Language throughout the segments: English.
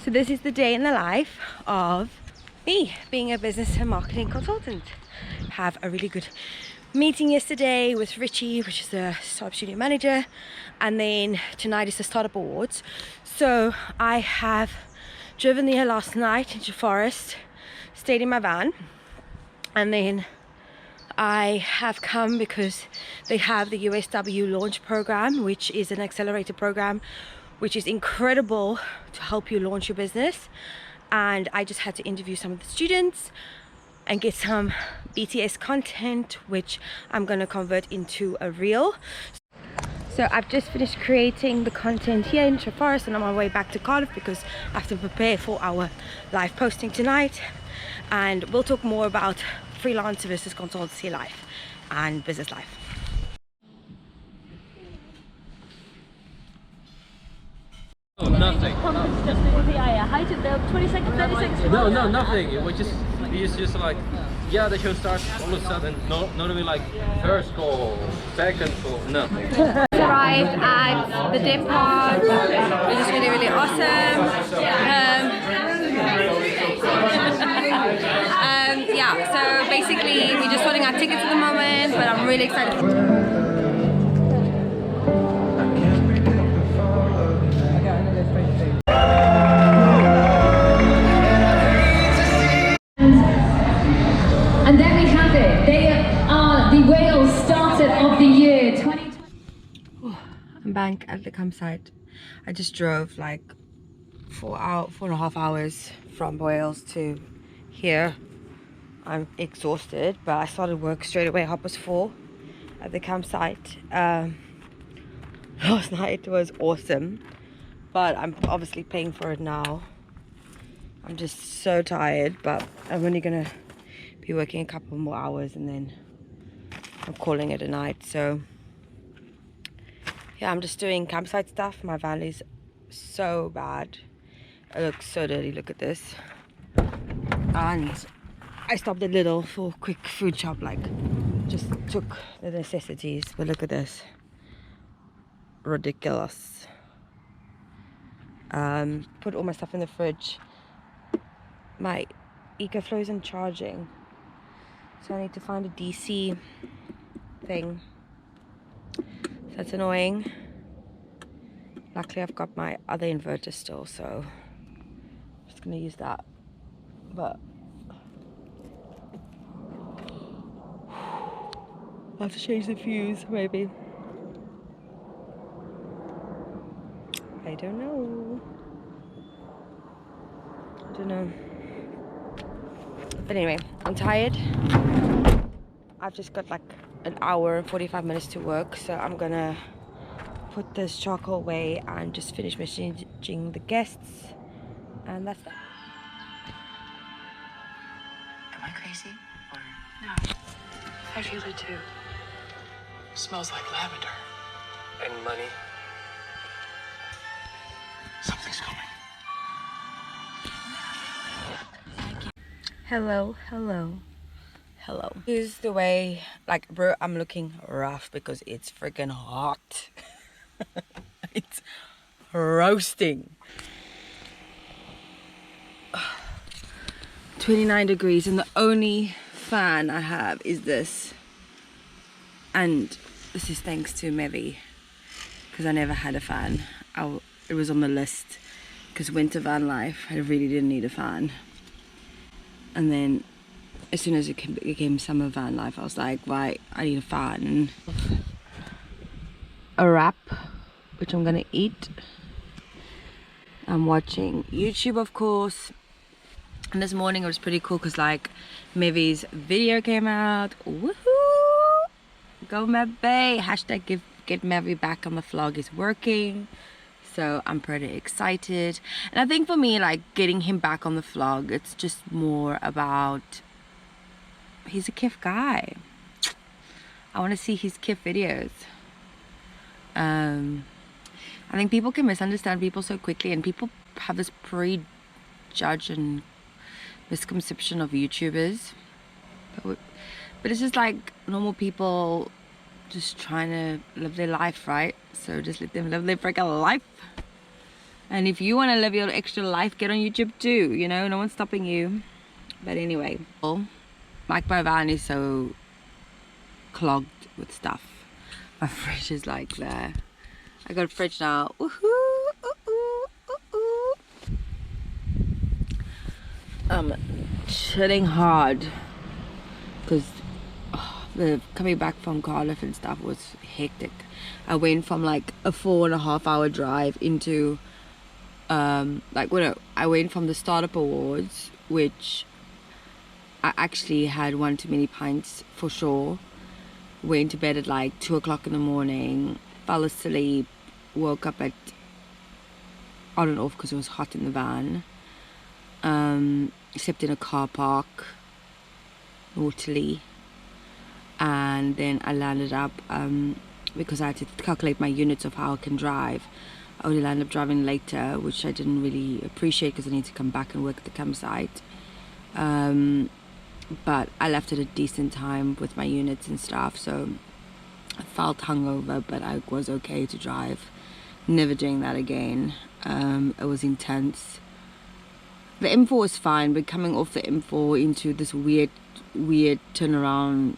So this is the day in the life of me being a business and marketing consultant. Have a really good meeting yesterday with Richie, which is the startup studio manager, and then tonight is the startup awards. So I have driven here last night into forest, stayed in my van, and then I have come because they have the USW launch program, which is an accelerator program which is incredible to help you launch your business. And I just had to interview some of the students and get some BTS content, which I'm going to convert into a reel. So I've just finished creating the content here in Forest and on my way back to Cardiff because I have to prepare for our live posting tonight. And we'll talk more about freelance versus consultancy life and business life. Oh, nothing. Height of the 20 seconds, 30 seconds. No, nothing. It was just like, yeah, the show starts all of a sudden. Not even like first goal, second goal, nothing. Arrived at the depot, which is really awesome. Yeah, so basically we're just sorting our tickets at the moment, but I'm really excited. And there we have it. They are the Wales Startup of the Year 2020. I'm back at the campsite. I just drove like 4.5 hours from Wales to here. I'm exhausted, but I started work straight away, 4:30 at the campsite. Last night was awesome, but I'm obviously paying for it now. I'm just so tired, but I'm only gonna be working a couple more hours and then I'm calling it a night. So yeah, I'm just doing campsite stuff. My van is so bad. It looks so dirty. Look at this. And I stopped at Lidl for a quick food shop, like just took the necessities, but look at this. Ridiculous. Put all my stuff in the fridge. My EcoFlow isn't charging, so I need to find a DC thing. So that's annoying. Luckily I've got my other inverter still, so I'm just gonna use that. But I have to change the fuse, maybe. I don't know. But anyway, I'm tired. I've just got like an hour and 45 minutes to work, so I'm gonna put this charcoal away and just finish messaging the guests, and that's that. Am I crazy? Or no? I feel it too. Smells like lavender. And money. Something's coming. Hello. Here's the way, like, bro, I'm looking rough because it's freaking hot. It's roasting. 29 degrees, and the only fan I have is this. And this is thanks to Mevi, because I never had a fan. It was on the list because winter van life, I really didn't need a fan. And then as soon as it became summer van life, I was like, right, I need a fan. A wrap, which I'm gonna eat. I'm watching YouTube, of course. And this morning it was pretty cool because like Mevi's video came out. Woohoo! Go Mevi! Hashtag get Mevi back on the vlog is working. So I'm pretty excited. And I think for me, like getting him back on the vlog, it's just more about, he's a KIF guy. I want to see his KIF videos. I think people can misunderstand people so quickly, and people have this prejudge and misconception of YouTubers. But it's just like normal people just trying to live their life, right? So just let them live their freaking life. And if you want to live your extra life, get on YouTube too, you know, no one's stopping you. But anyway, well, like my van is so clogged with stuff. My fridge is like there. I got a fridge now. Woohoo! I'm chilling hard because the coming back from Cardiff and stuff was hectic. I went from like a 4.5 hour drive into I went from the startup awards, which I actually had one too many pints for sure. Went to bed at like 2 o'clock in the morning, fell asleep, woke up at on and off because it was hot in the van. Slept in a car park, naughtily, and then I landed up because I had to calculate my units of how I can drive. I only landed up driving later, which I didn't really appreciate because I need to come back and work at the campsite. But I left at a decent time with my units and stuff, so I felt hungover, but I was okay to drive. Never doing that again. It was intense. The M4 was fine, but coming off the M4 into this weird turnaround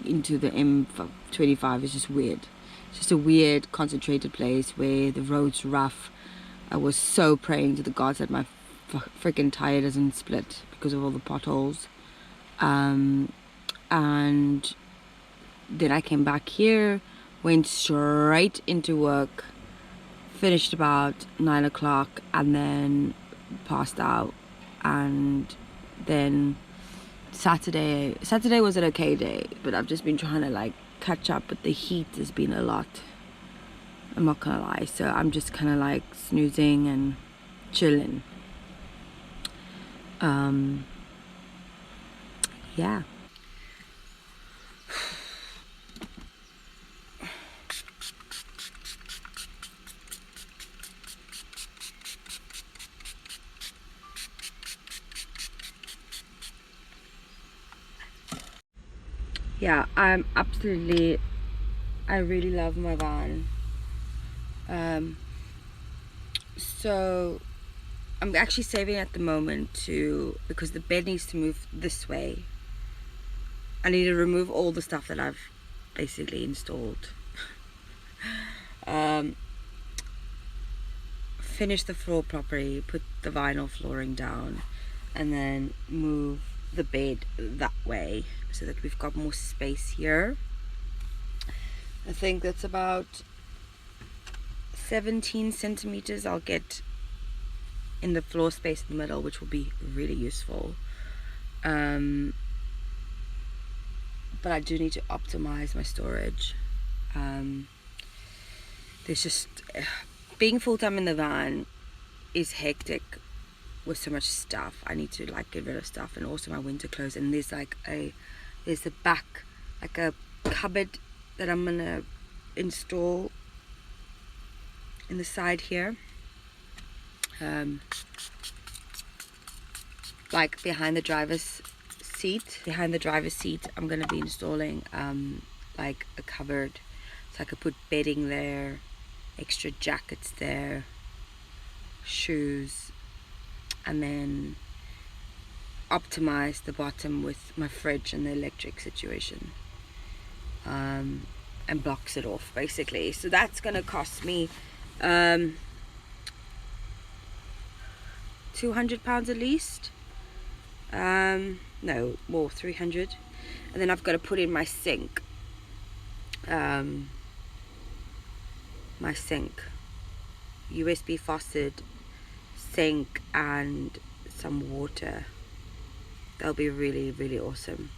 into the M25 is just weird. It's just a weird concentrated place where the road's rough. I was so praying to the gods that my freaking tire doesn't split because of all the potholes. And then I came back here, went straight into work, finished about 9 o'clock, and then passed out. And then Saturday was an okay day, but I've just been trying to like catch up, but the heat has been a lot, I'm not gonna lie. So I'm just kind of like snoozing and chilling. Yeah. Yeah, I really love my van. So I'm actually saving at the moment because the bed needs to move this way. I need to remove all the stuff that I've basically installed. Finish the floor properly, put the vinyl flooring down, and then move the bed that way so that we've got more space here. I think that's about 17 centimeters I'll get in the floor space in the middle, which will be really useful. But I do need to optimize my storage. There's just being full-time in the van is hectic with so much stuff. I need to like get rid of stuff, and also my winter clothes. And there's the back, like a cupboard that I'm gonna install in the side here, like behind the driver's seat. I'm gonna be installing like a cupboard, so I could put bedding there, extra jackets there, shoes, and then optimize the bottom with my fridge and the electric situation, and blocks it off basically. So that's gonna cost me £200 at least, no more, 300. And then I've got to put in my sink, USB faucet, sink, and some water. That'll be really, really awesome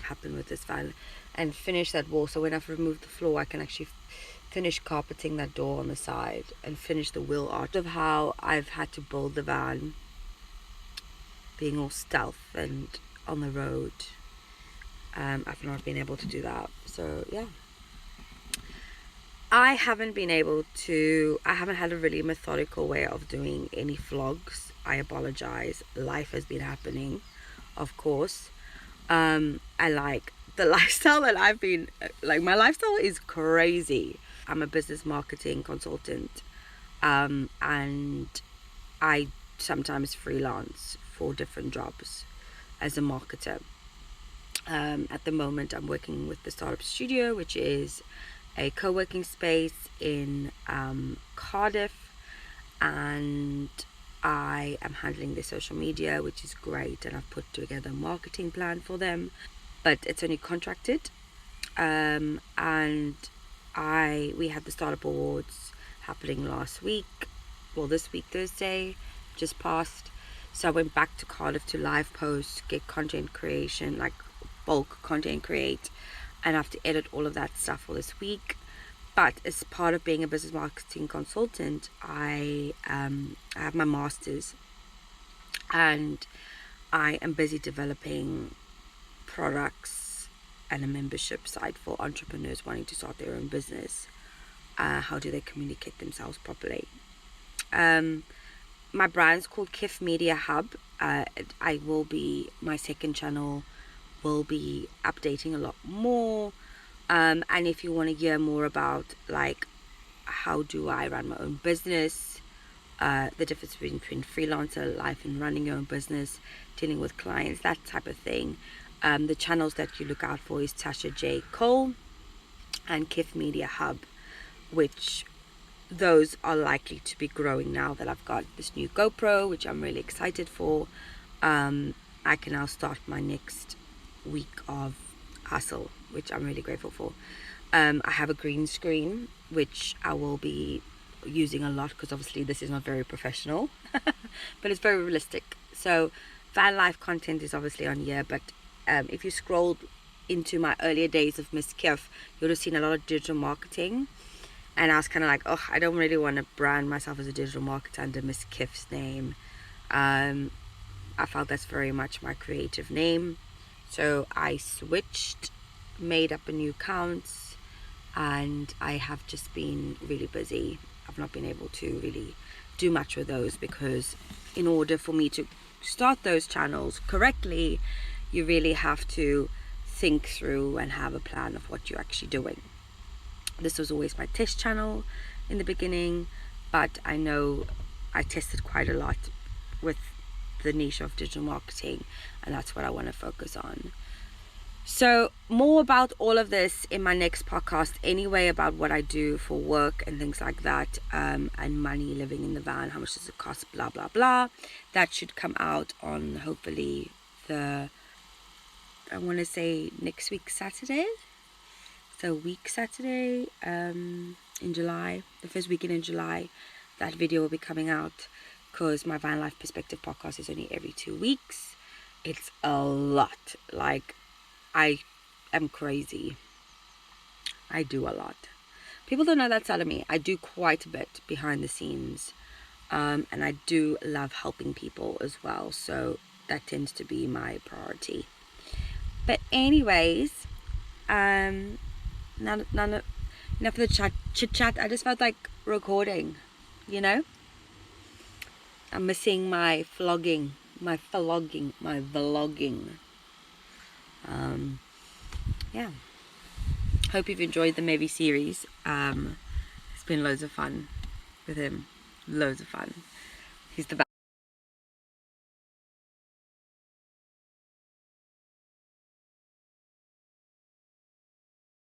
happen with this van. And finish that wall, so when I've removed the floor I can actually finish carpeting that door on the side and finish the wheel art of how I've had to build the van, being all stealth and on the road. I've not been able to do that. So yeah, I haven't had a really methodical way of doing any vlogs. I apologize. Life has been happening, of course. I like the lifestyle that I've been, like, my lifestyle is crazy. I'm a business marketing consultant. and I sometimes freelance for different jobs as a marketer. At the moment, I'm working with the Startup Studio, which is a co-working space in Cardiff, and I am handling their social media, which is great, and I've put together a marketing plan for them, but it's only contracted. And we had the Startup Awards happening last week, well, this week, Thursday, just passed. So I went back to Cardiff to live post, get content creation, like bulk content create, and I have to edit all of that stuff for this week. But as part of being a business marketing consultant, I have my master's, and I am busy developing products and a membership site for entrepreneurs wanting to start their own business. How do they communicate themselves properly? My brand's called Skiff Media Hub. My second channel will be updating a lot more. And if you want to hear more about like how do I run my own business, the difference between freelancer life and running your own business, dealing with clients, that type of thing, the channels that you look out for is Tasha J. Cole and Skiff Media Hub, which those are likely to be growing now that I've got this new GoPro, which I'm really excited for. I can now start my next week of hustle, which I'm really grateful for. I have a green screen, which I will be using a lot because obviously this is not very professional, but it's very realistic. So van life content is obviously on here, but if you scrolled into my earlier days of Miss Skiff, you would have seen a lot of digital marketing. And I was kind of like, oh, I don't really want to brand myself as a digital marketer under Miss Skiff's name. I felt that's very much my creative name. So I switched, made up a new account, and I have just been really busy. I've not been able to really do much with those because in order for me to start those channels correctly, you really have to think through and have a plan of what you're actually doing. This was always my test channel in the beginning, but I know I tested quite a lot with the niche of digital marketing, and that's what I want to focus on. So more about all of this in my next podcast anyway, about what I do for work and things like that, and money, living in the van, how much does it cost, blah blah blah. That should come out on hopefully I want to say next week Saturday. So week Saturday in July, the first weekend in July, that video will be coming out, because my Van Life Perspective podcast is only every 2 weeks. It's a lot. Like, I am crazy. I do a lot. People don't know that side of me. I do quite a bit behind the scenes, and I do love helping people as well, so that tends to be my priority. But anyways, enough of the chit chat. I just felt like recording, you know. I'm missing my vlogging. Yeah. Hope you've enjoyed the Maybe series. It's been loads of fun with him. Loads of fun. He's the best.